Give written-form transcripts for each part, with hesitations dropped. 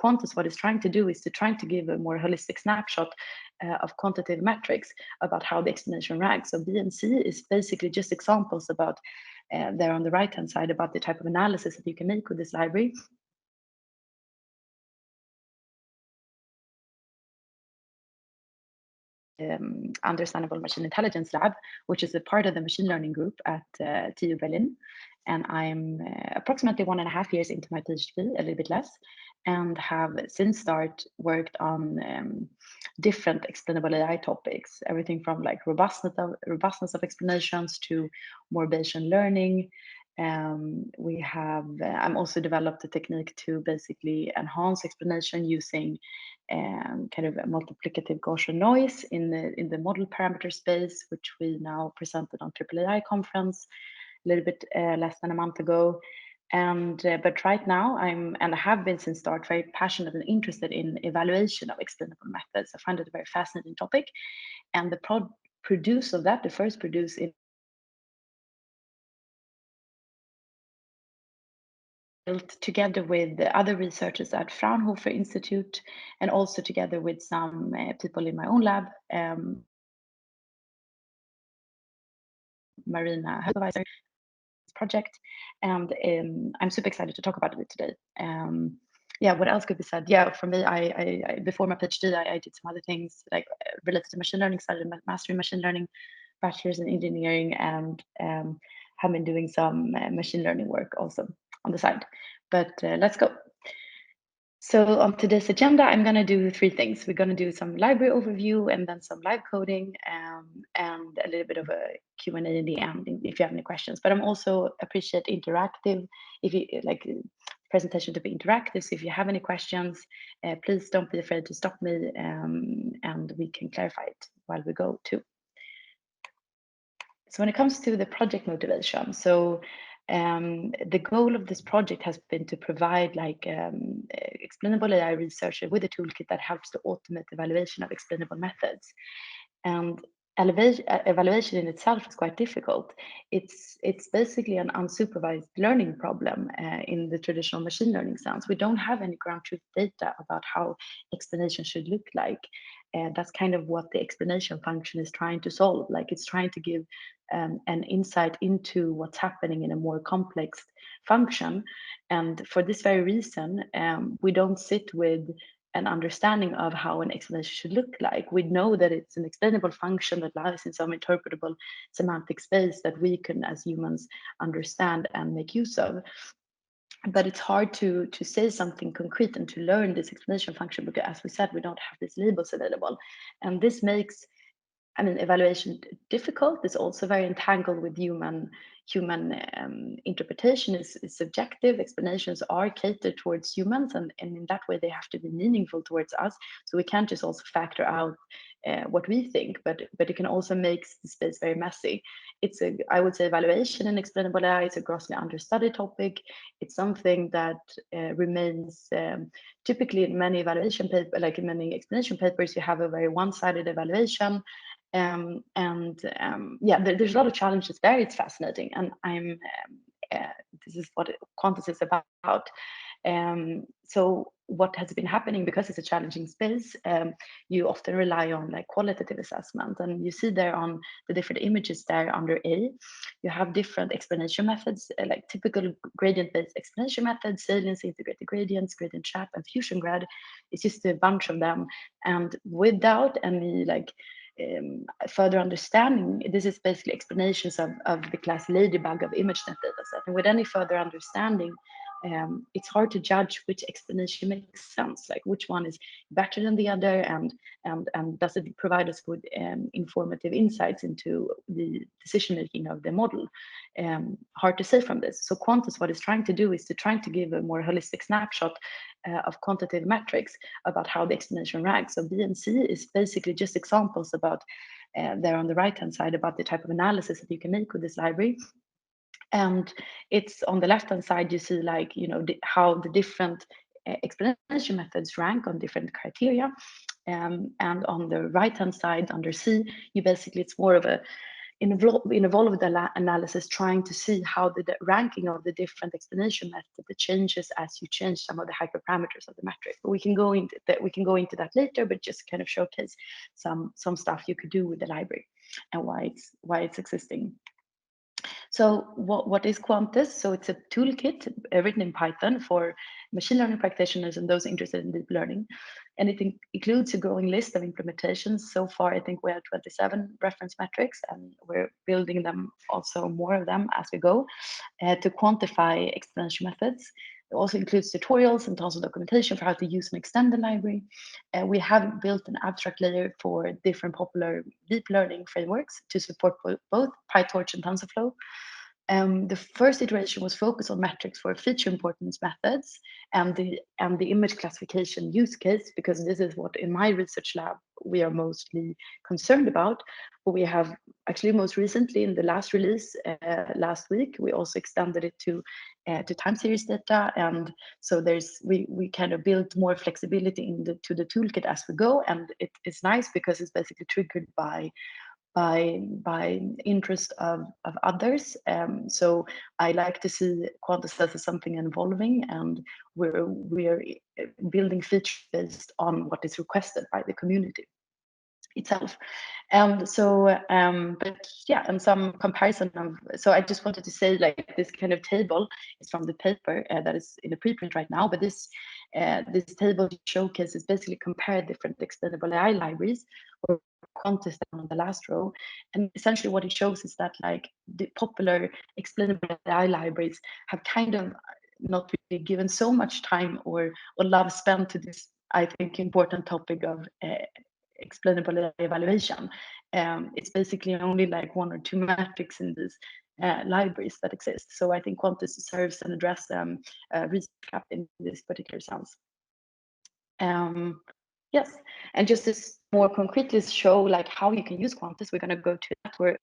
Quantus, what it's trying to do is to trying to give a more holistic snapshot of quantitative metrics about how the explanation ranks. So B and C is basically just examples about, there on the right-hand side, about the type of analysis that you can make with this library. Understandable Machine Intelligence Lab, which is a part of the machine learning group at TU Berlin. And I'm approximately 1.5 years into my PhD, a little bit less, and have since start worked on different explainable AI topics, everything from like robustness of explanations to more Bayesian learning. I'm also developed a technique to basically enhance explanation using kind of a multiplicative Gaussian noise in the model parameter space, which we now presented on XAI conference a little bit less than a month ago. And but right now and I have been since start very passionate and interested in evaluation of explainable methods. I find it a very fascinating topic, and the produce of that, the first produce in built together with the other researchers at Fraunhofer Institute, and also together with some people in my own lab, Marina supervisor project, and I'm super excited to talk about it today. Yeah, what else could be said? Yeah, for me, I before my PhD, I did some other things like related to machine learning, started a master in machine learning, bachelor's in engineering, and have been doing some machine learning work also on the side. But let's go. So on today's agenda, I'm going to do 3 things. We're going to do some library overview and then some live coding, and a little bit of a Q&A in the end if you have any questions. But I'm also appreciate interactive, if you like presentation to be interactive. So if you have any questions, please don't be afraid to stop me, and we can clarify it while we go too. So when it comes to the project motivation, so the goal of this project has been to provide like explainable AI research with a toolkit that helps to automate evaluation of explainable methods. And evaluation in itself is quite difficult. It's basically an unsupervised learning problem in the traditional machine learning sense. We don't have any ground truth data about how explanation should look like. That's kind of what the explanation function is trying to solve. Like it's trying to give an insight into what's happening in a more complex function. And for this very reason, we don't sit with an understanding of how an explanation should look like. We know that it's an explainable function that lies in some interpretable semantic space that we can, as humans, understand and make use of. But it's hard to say something concrete and to learn this explanation function because, as we said, we don't have these labels available. And this makes, I mean, evaluation difficult. It's also very entangled with human interpretation is subjective. Explanations are catered towards humans, and in that way they have to be meaningful towards us. So we can't just also factor out what we think, but it can also make the space very messy. I would say evaluation in explainable AI is a grossly understudied topic. It's something that remains typically in many evaluation papers, like in many explanation papers, you have a very one-sided evaluation. Yeah, there's a lot of challenges there. It's fascinating, and this is what Quantus is about. So what has been happening, because it's a challenging space, you often rely on like qualitative assessment, and you see there on the different images there under A, you have different explanation methods, like typical gradient-based explanation methods, salience, integrated gradients, gradient trap, and fusion grad. It's just a bunch of them, and without any like further understanding, this is basically explanations of the class ladybug of ImageNet dataset. And with any further understanding, it's hard to judge which explanation makes sense, like which one is better than the other, and does it provide us with informative insights into the decision making of the model. Hard to say from this. So Quantus, what it's trying to do is to trying to give a more holistic snapshot of quantitative metrics about how the explanation ranks. So B and C is basically just examples about, there on the right-hand side, about the type of analysis that you can make with this library. And it's on the left-hand side, you see like, you know, how the different explanation methods rank on different criteria. And on the right-hand side under C, you basically, it's more of a involved analysis, trying to see how the ranking of the different explanation methods changes as you change some of the hyperparameters of the metric. But we can go into that later, but just kind of showcase some stuff you could do with the library and why it's existing. So what is Quantus? So it's a toolkit written in Python for machine learning practitioners and those interested in deep learning. And it includes a growing list of implementations. So far, I think we have 27 reference metrics, and we're building them also more of them as we go to quantify explanation methods. It also includes tutorials and tons of documentation for how to use and extend the library. We have built an abstract layer for different popular deep learning frameworks to support both PyTorch and TensorFlow. The first iteration was focused on metrics for feature importance methods and the image classification use case, because this is what in my research lab we are mostly concerned about. But we have actually most recently in the last release last week, we also extended it to time series data, and so we kind of built more flexibility to the toolkit as we go, and it is nice because it's basically triggered by interest of others. So I like to see Quantus as something evolving, and we're building features based on what is requested by the community itself. And so, but yeah, and some comparison of, so I just wanted to say, like, this kind of table is from the paper that is in the preprint right now, but this table showcases basically compare different explainable AI libraries, or Quantus down on the last row. And essentially what it shows is that, like, the popular explainable AI libraries have kind of not really given so much time or love spent to this, I think, important topic of explainable evaluation. It's basically only like one or two metrics in these libraries that exist. So I think Quantus serves and address a research gap in this particular sense. Yes, and just to more concretely show like how you can use Quantus, we're going to go to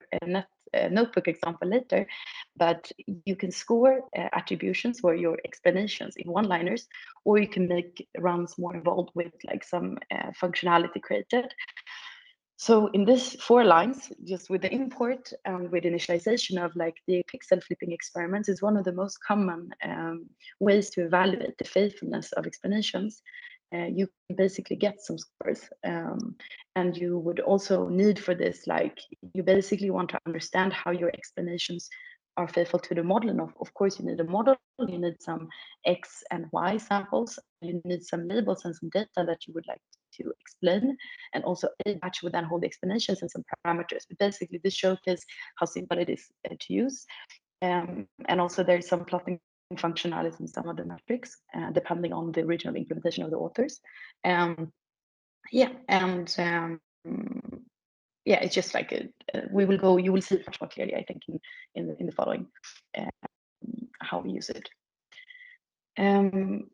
a notebook example later, but you can score attributions or your explanations in one-liners, or you can make runs more involved with like some functionality created. So in this 4 lines, just with the import and with initialization of like the pixel flipping experiments, is one of the most common ways to evaluate the faithfulness of explanations. You can basically get some scores, and you would also need for this, like, you basically want to understand how your explanations are faithful to the model. And of course, you need a model, you need some X and Y samples, you need some labels and some data that you would like to explain, and also a batch would then hold the explanations and some parameters. But basically, this showcases how simple it is to use, and also there's some plotting functionality in some of the metrics, depending on the original implementation of the authors. Yeah, and yeah, it's just like you will see it much more clearly, I think, in the following how we use it.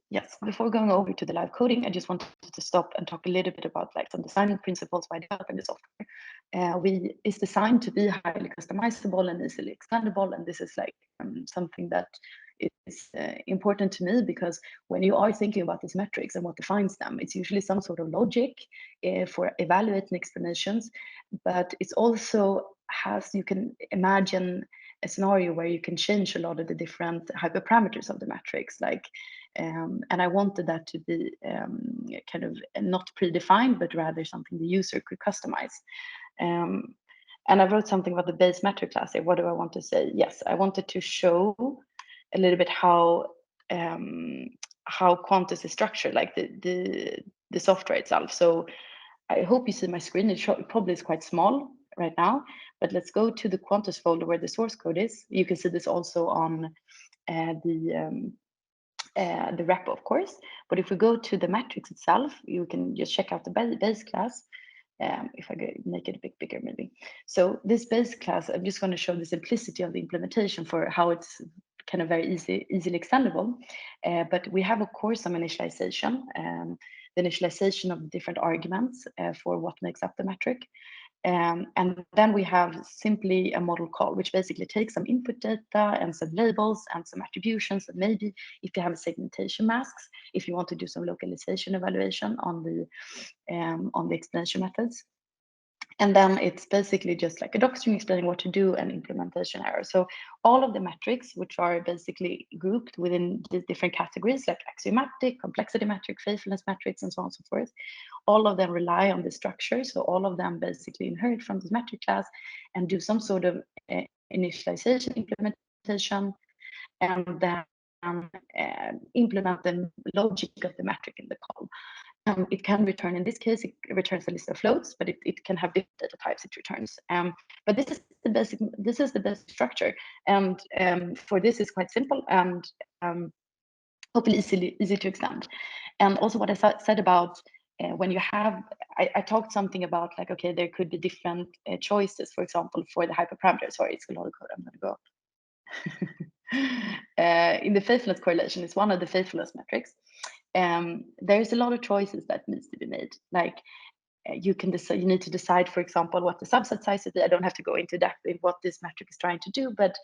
Yes, before going over to the live coding, I just wanted to stop and talk a little bit about like some design principles by developing the software. It's designed to be highly customizable and easily expandable, and this is like something that is important to me, because when you are thinking about these metrics and what defines them, it's usually some sort of logic for evaluating explanations, but it's also you can imagine a scenario where you can change a lot of the different hyperparameters of the metrics, like, and I wanted that to be kind of not predefined, but rather something the user could customize. And I wrote something about the base metric class here. What do I want to say? Yes, I wanted to show a little bit how Quantus is structured, like the software itself. So I hope you see my screen. It probably is quite small right now, but let's go to the Quantus folder where the source code is. You can see this also on the repo, of course. But if we go to the matrix itself, you can just check out the base class. If I make it a bit bigger, maybe. So this base class, I'm just going to show the simplicity of the implementation for how it's kind of very easily extendable. But we have, of course, some initialization, the initialization of different arguments for what makes up the metric. And then we have simply a model call, which basically takes some input data and some labels and some attributions, and maybe if you have a segmentation masks, if you want to do some localization evaluation on the explanation methods. And then it's basically just like a docstring explaining what to do and implementation error. So all of the metrics, which are basically grouped within the different categories like axiomatic, complexity metric, faithfulness metrics, and so on and so forth, all of them rely on the structure. So all of them basically inherit from this metric class and do some sort of initialization, implementation, and then implement the logic of the metric in the call. It can return, in this case, it returns a list of floats, but it can have different data types it returns. But this is the basic structure. And for this is quite simple and hopefully easy to extend. And also what I said about when you have, I talked something about like, okay, there could be different choices, for example, for the hyperparameter. Sorry, it's a lot of code, I'm gonna go up. In the faithfulness correlation, it's one of the faithfulness metrics. There's a lot of choices that needs to be made. Like you can decide, you need to decide, for example, what the subset size is. I don't have to go into depth in what this metric is trying to do, but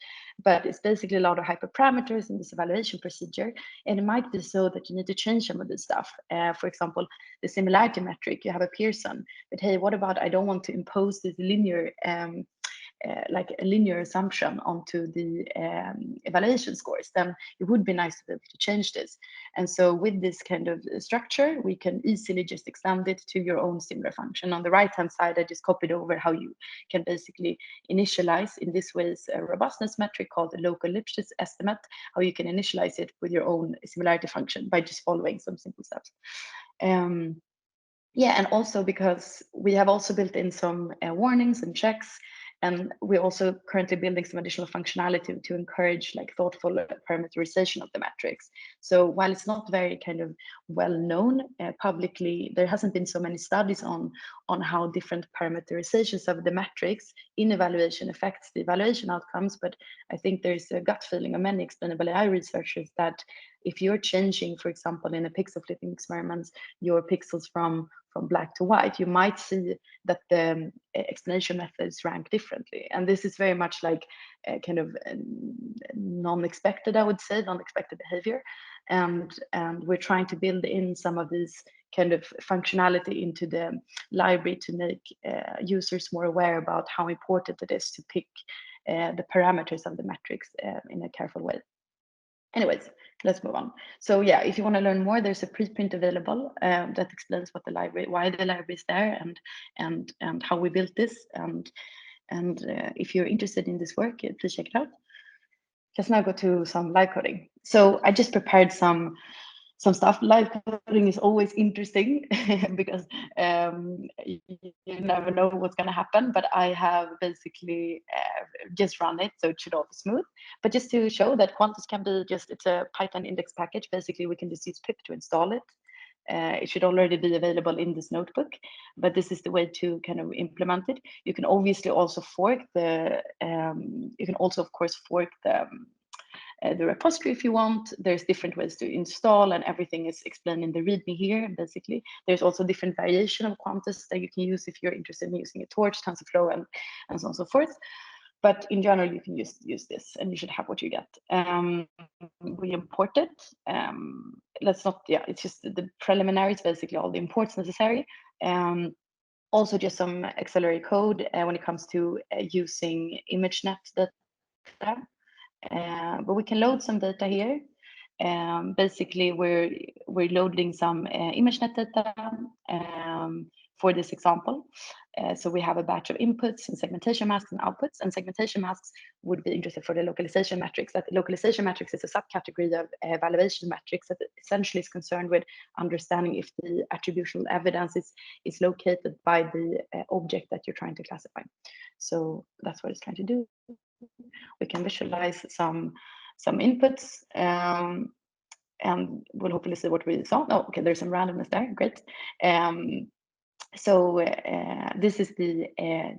it's basically a lot of hyperparameters in this evaluation procedure. And it might be so that you need to change some of this stuff. For example, the similarity metric, you have a Pearson, but hey, what about I don't want to impose this linear like a linear assumption onto the evaluation scores, then it would be nice to be able to change this. And so with this kind of structure, we can easily just extend it to your own similar function. On the right-hand side, I just copied over how you can basically initialize, in this way, a robustness metric called the local Lipschitz estimate, how you can initialize it with your own similarity function by just following some simple steps. Yeah, and also because we have also built in some warnings and checks, and we're also currently building some additional functionality to encourage like thoughtful parameterization of the metrics. So while it's not very kind of well known publicly, there hasn't been so many studies on how different parameterizations of the metrics in evaluation affects the evaluation outcomes. But I think there's a gut feeling of many explainable AI researchers that if you're changing, for example, in a pixel flipping experiments, your pixels from black to white, you might see that the explanation methods rank differently. And this is very much like kind of non-expected, I would say, non-expected behavior. And we're trying to build in some of these kind of functionality into the library to make users more aware about how important it is to pick the parameters of the metrics in a careful way. Anyways, let's move on. So yeah, if you want to learn more, there's a preprint available that explains what the library, why the library is there, and how we built this. And if you're interested in this work, please check it out. Let's now go to some live coding. So I just prepared some stuff. Live coding is always interesting because you never know what's going to happen, but I have basically just run it, so it should all be smooth. But just to show that Quantus can be it's a Python index package. Basically, we can just use pip to install it. It should already be available in this notebook, but this is the way to kind of implement it. You can obviously also fork you can also, of course, fork the repository if you want. There's different ways to install, and everything is explained in the README here, basically. There's also different variation of Quantus that you can use if you're interested in using a torch, TensorFlow, and so on and so forth. But in general, you can use this, and you should have what you get. We import it. It's just the preliminaries, basically all the imports necessary. Also just some auxiliary code when it comes to using ImageNet data. But we can load some data here. Basically, we're loading some ImageNet data for this example. So we have a batch of inputs and segmentation masks and outputs, and segmentation masks would be interested for the localization metrics. That localization metrics is a subcategory of evaluation metrics that essentially is concerned with understanding if the attributional evidence is located by the object that you're trying to classify. So that's what it's trying to do. We can visualize some inputs, and we'll hopefully see what we saw. Oh, okay, there's some randomness there. Great. So this is the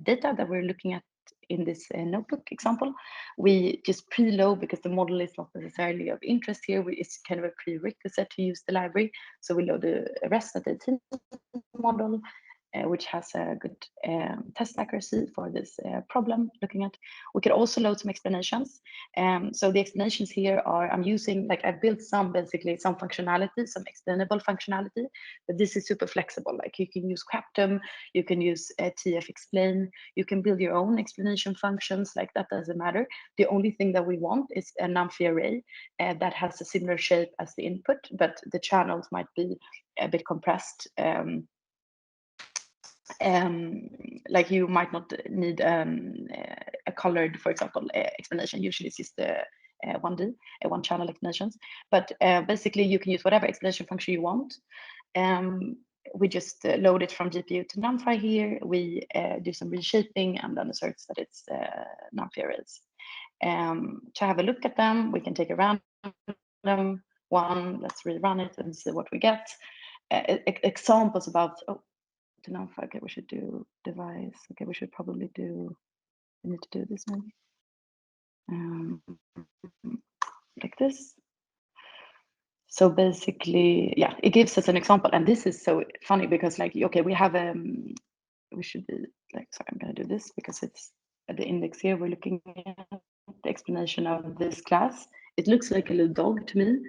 data that we're looking at in this notebook example. We just preload because the model is not necessarily of interest here. It's kind of a prerequisite to use the library. So we load the rest of the model. which has a good test accuracy for this problem looking at. We could also load some explanations. So the explanations here are, I'm using, like I've built some functionality, some explainable functionality, but this is super flexible. Like you can use Quantum, you can use TF explain, you can build your own explanation functions, like that doesn't matter. The only thing that we want is a NumPy array that has a similar shape as the input, but the channels might be a bit compressed. Like you might not need a colored, for example, explanation. Usually it's just 1D, one channel explanations. But basically you can use whatever explanation function you want. We just load it from GPU to NumPy here. We do some reshaping and then asserts that it's NumPy arrays. To have a look at them, we can take a random one. Let's rerun it and see what we get. Examples about, to NumPy, okay, we should do device. Okay, we should probably do, we need to do this maybe. Like this. So basically, yeah, it gives us an example. And this is so funny because like, okay, we have, we should be like, sorry, I'm gonna do this because it's at the index here. We're looking at the explanation of this class. It looks like a little dog to me.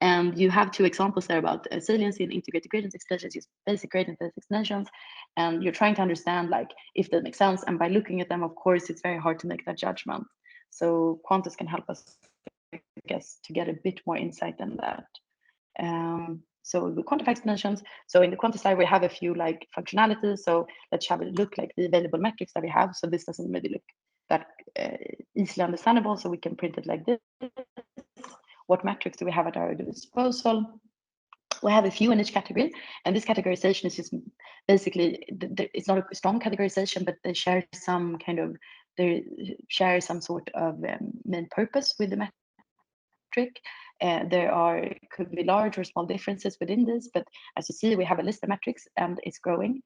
And you have two examples there about saliency and integrated gradient explanations, use basic gradient explanations. And you're trying to understand like if that makes sense. And by looking at them, of course, it's very hard to make that judgment. So Quantus can help us, I guess, to get a bit more insight than that. So the quantify explanations. So in the quantify side, we have a few like functionalities. So let's have a look like the available metrics that we have. So this doesn't maybe look that easily understandable. So we can print it like this. What metrics do we have at our disposal? We have a few in each category, and this categorization is just basically, it's not a strong categorization, but they share some kind of, they share some sort of main purpose with the metric. There could be large or small differences within this, but as you see, we have a list of metrics and it's growing.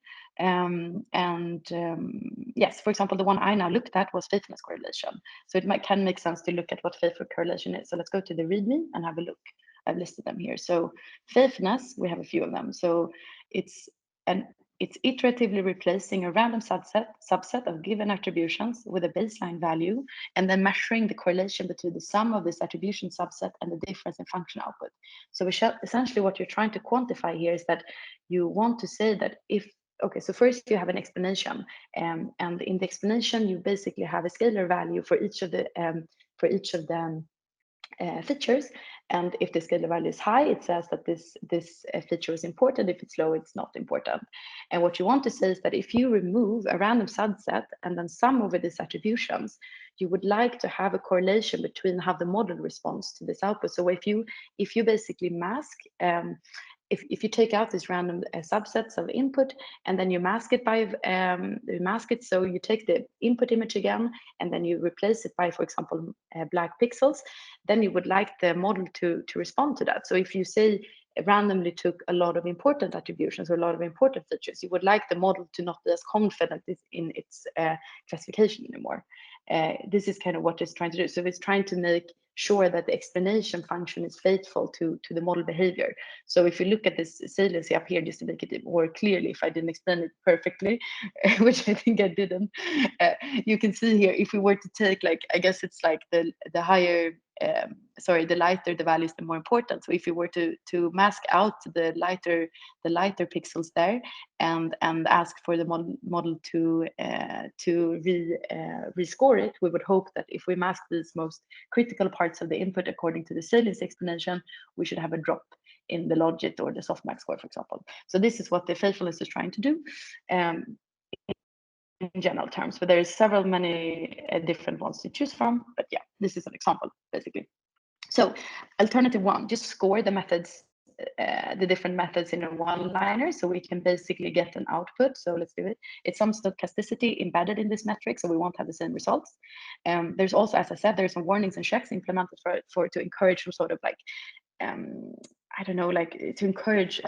Yes, for example, the one I now looked at was faithfulness correlation. So it can make sense to look at what faithful correlation is. So let's go to the README and have a look. I've listed them here. So faithfulness, we have a few of them. So it's iteratively replacing a random subset of given attributions with a baseline value, and then measuring the correlation between the sum of this attribution subset and the difference in function output. So essentially what you're trying to quantify here is that you want to say that if, okay, so first you have an explanation, and in the explanation you basically have a scalar value for each of the features, and if the scalar value is high, it says that this feature is important. If it's low, it's not important. And what you want to say is that if you remove a random subset and then sum over these attributions, you would like to have a correlation between how the model responds to this output. So if you basically mask, if you take out these random subsets of input and then you mask it by so you take the input image again and then you replace it by, for example, black pixels, then you would like the model to respond to that. So if you say randomly took a lot of important attributions or a lot of important features, you would like the model to not be as confident in its classification anymore. This is kind of what it's trying to do. So it's trying to make sure that the explanation function is faithful to the model behavior. So if you look at this saliency up here, just to make it more clearly, if I didn't explain it perfectly, which I think I didn't, you can see here, if we were to take, like, I guess it's like the higher, the lighter the value is, the more important. So if you were to mask out the lighter pixels there and ask for the model to rescore it, we would hope that if we mask these most critical parts of the input according to the salience explanation, we should have a drop in the logit or the softmax score, for example. So this is what the faithfulness is trying to do. In general terms, but there's many different ones to choose from. But yeah, this is an example, basically. So alternative one, just score the methods, the different methods in a one-liner, so we can basically get an output. So let's do it. It's some stochasticity embedded in this metric, so we won't have the same results. There's also, as I said, there's some warnings and checks implemented to encourage some sort of like, I don't know, like to encourage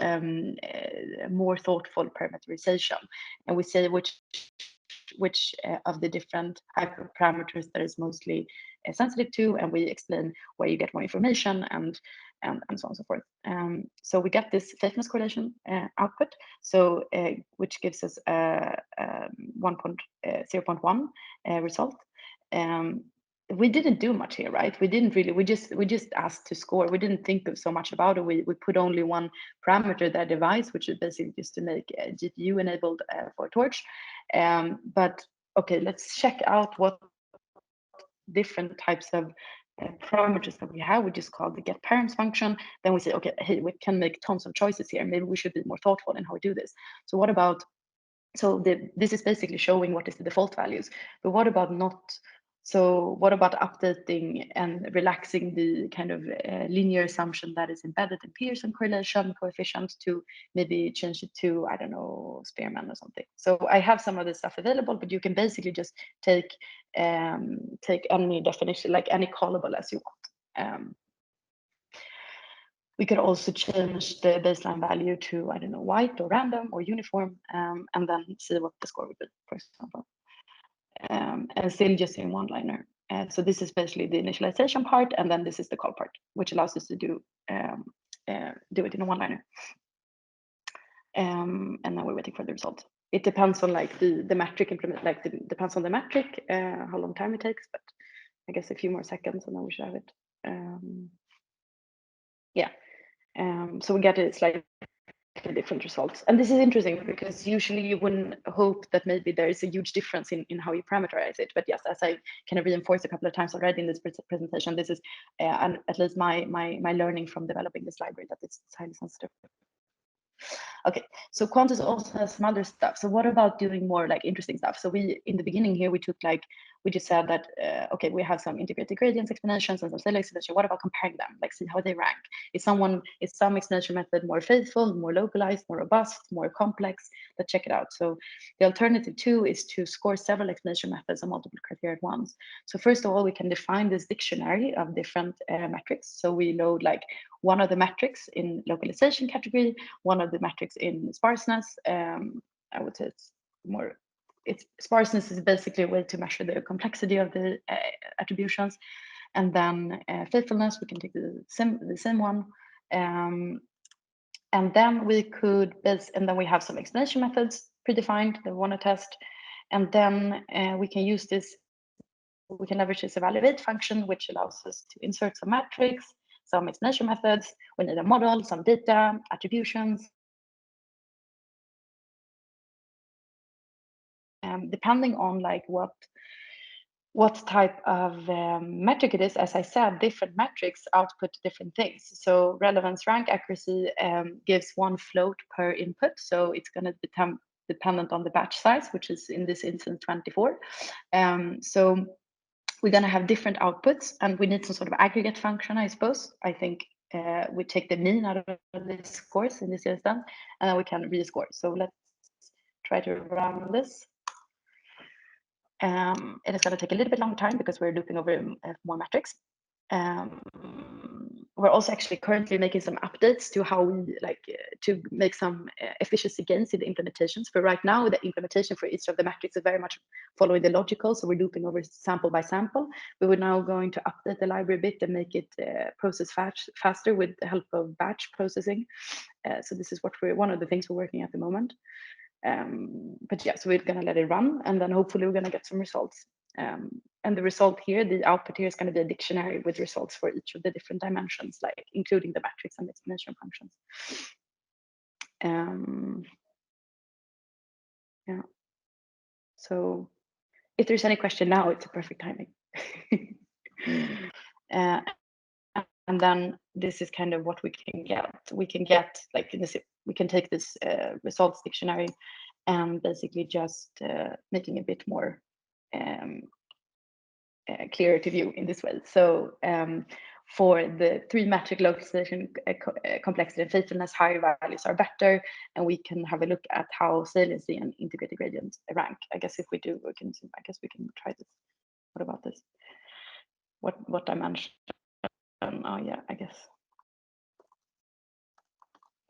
more thoughtful parameterization. And we say which of the different hyperparameters that is mostly sensitive to, and we explain where you get more information, and and so on and so forth. So we get this faithfulness correlation output, so which gives us a 0.1 result. We didn't do much here, right? We didn't really. We just asked to score. We didn't think of so much about it. We put only one parameter, that device, which is basically just to make GPU enabled for Torch. But okay, let's check out what different types of parameters that we have. We just call the get parents function. Then we say, okay, hey, we can make tons of choices here. Maybe we should be more thoughtful in how we do this. So what about, so this is basically showing what is the default values, but what about not, so what about updating and relaxing the kind of linear assumption that is embedded in Pearson correlation coefficient to maybe change it to, I don't know, Spearman or something. So I have some of this stuff available, but you can basically just take any definition, like any callable as you want. We could also change the baseline value to, I don't know, white or random or uniform, and then see what the score would be, for example. And still just in one-liner. So this is basically the initialization part, and then this is the call part, which allows us to do it in a one-liner. And now we're waiting for the result. It depends on like the metric implement, like depends on the metric, how long time it takes, but I guess a few more seconds and then we should have it. Yeah. So we get it's like different results. And this is interesting because usually you wouldn't hope that maybe there is a huge difference in how you parameterize it. But yes, as I kind of reinforced a couple of times already in this presentation, this is and at least my learning from developing this library, that it's highly sensitive. Okay, so Quantus also has some other stuff. So what about doing more like interesting stuff? So we, in the beginning here, we took like, we just said that, okay, we have some integrated gradients explanations and some Saley explanation. What about comparing them? Like see how they rank. Is some explanation method more faithful, more localized, more robust, more complex? Let's check it out. So the alternative two is to score several explanation methods and multiple criteria at once. So first of all, we can define this dictionary of different metrics. So we load like one of the metrics in localization category, one of the metrics in sparseness. I would say sparseness is basically a way to measure the complexity of the attributions. And then faithfulness, we can take the same one. And then we could and then we have some explanation methods predefined that we want to test. And then we can use this, we can leverage this evaluate function, which allows us to insert some metrics, some explanation methods. We need a model, some data, attributions. Depending on like what type of metric it is, as I said, different metrics output different things. So relevance, rank, accuracy gives one float per input. So it's going to become dependent on the batch size, which is in this instance 24. So we're going to have different outputs, and we need some sort of aggregate function, I suppose. I think we take the mean out of this scores in this instance, and then we can rescore. So let's try to run this. It is going to take a little bit longer time because we're looping over more metrics. We're also actually currently making some updates to how we like to make some efficiency gains in the implementations. For right now, the implementation for each of the metrics is very much following the logical, so we're looping over sample by sample. But we're now going to update the library a bit and make it process faster with the help of batch processing. So this is one of the things we're working at the moment. But yeah, so we're going to let it run, and then hopefully we're going to get some results. And the result here, the output here is going to be a dictionary with results for each of the different dimensions, like including the metrics and the explanation functions. Yeah. So if there's any question now, it's a perfect timing. And then this is kind of what we can get. We can get like this. We can take this results dictionary and basically just making a bit more clearer to view in this way. So for the three metric localization, complexity and faithfulness, higher values are better, and we can have a look at how saliency and integrated gradients rank. I guess if we do, we can. I guess we can try this. What about this? What dimension? Oh yeah, I guess.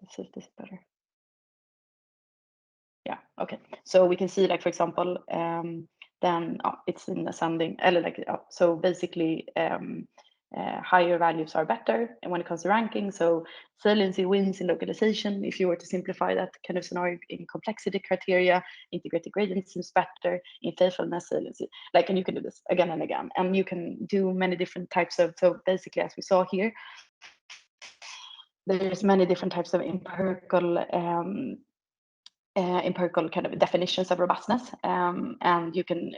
Let's see if this is better. Yeah. Okay. So we can see, like for example, then it's in ascending. So basically, higher values are better. And when it comes to ranking, so saliency wins in localization. If you were to simplify that kind of scenario in complexity criteria, integrated gradient seems better. In faithfulness, saliency, like, and you can do this again and again, and you can do many different types of. So basically, as we saw here, there's many different types of empirical kind of definitions of robustness, and you can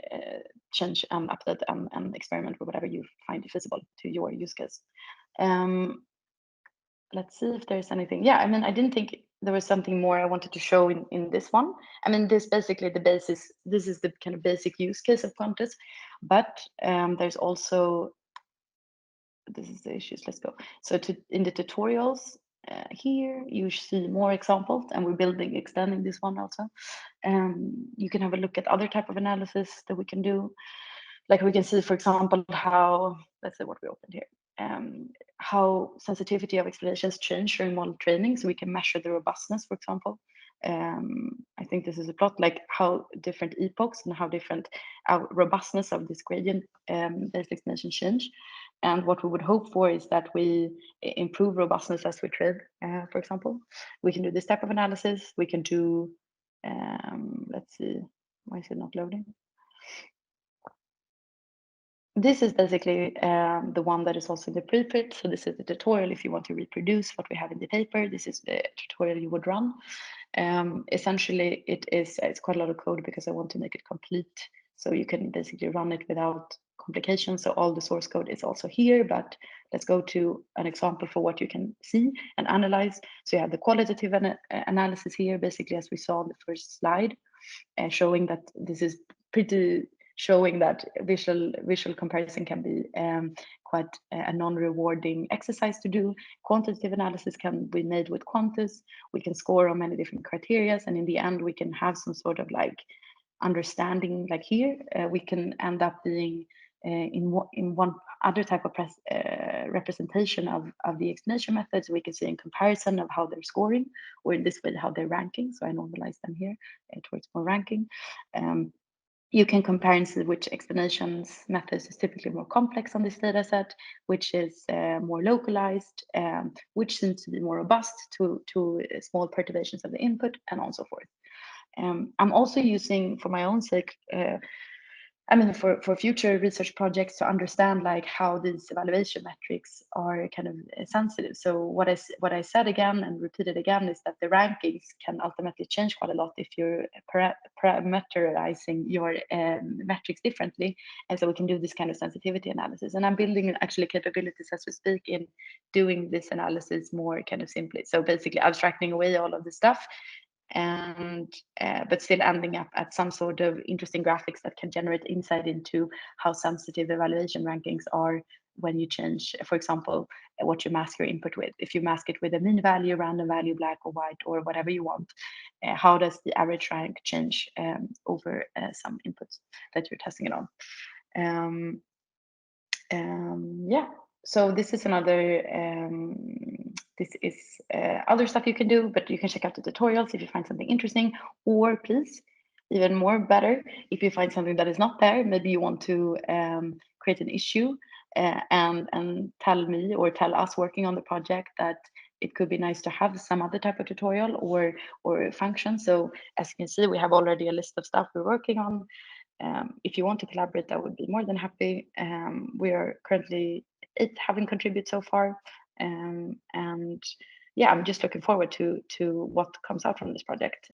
change and update and experiment with whatever you find feasible to your use case. Let's see if there's anything. Yeah, I mean, I didn't think there was something more I wanted to show in this one. I mean, this basically the basis. This is the kind of basic use case of Quantus, but there's also, this is the issues. Let's go. So in the tutorials, here you see more examples, and we're extending this one also. You can have a look at other type of analysis that we can do. Like we can see, for example, how, let's say what we opened here, how sensitivity of explanations change during model training. So we can measure the robustness, for example. I think this is a plot, like how different epochs and how different robustness of this gradient based explanation change. And what we would hope for is that we improve robustness as we train, for example. We can do this type of analysis. We can do, let's see, why is it not loading? This is basically the one that is also in the preprint. So this is the tutorial if you want to reproduce what we have in the paper. This is the tutorial you would run. Essentially, it's quite a lot of code because I want to make it complete. So you can basically run it without complications. So all the source code is also here, but let's go to an example for what you can see and analyze. So you have the qualitative analysis here, basically as we saw in the first slide, showing that this is showing that visual comparison can be quite a non-rewarding exercise to do. Quantitative analysis can be made with Quantus. We can score on many different criteria, and in the end, we can have some sort of like understanding. Like here, we can end up being in one other type of representation of the explanation methods. We can see in comparison of how they're scoring, or in this way how they're ranking. So I normalize them here towards more ranking. You can compare and see which explanations methods is typically more complex on this data set, which is more localized, which seems to be more robust to small perturbations of the input, and on so forth. I'm also using, for my own sake, I mean, for future research projects, to understand like how these evaluation metrics are kind of sensitive. So what I said again and repeated again is that the rankings can ultimately change quite a lot if you're parameterizing your metrics differently, and so we can do this kind of sensitivity analysis. And I'm building actually capabilities as we speak in doing this analysis more kind of simply. So basically abstracting away all of the stuff, and but still ending up at some sort of interesting graphics that can generate insight into how sensitive evaluation rankings are when you change, for example, what you mask your input with. If you mask it with a mean value, random value, black or white, or whatever you want, how does the average rank change over some inputs that you're testing it on? Yeah, so this is another, this is other stuff you can do, but you can check out the tutorials if you find something interesting, or please, even more better, if you find something that is not there, maybe you want to create an issue and tell me or tell us working on the project that it could be nice to have some other type of tutorial or function. So as you can see, we have already a list of stuff we're working on. If you want to collaborate, I would be more than happy. We are currently 8 having contributed so far. And yeah, I'm just looking forward to what comes out from this project.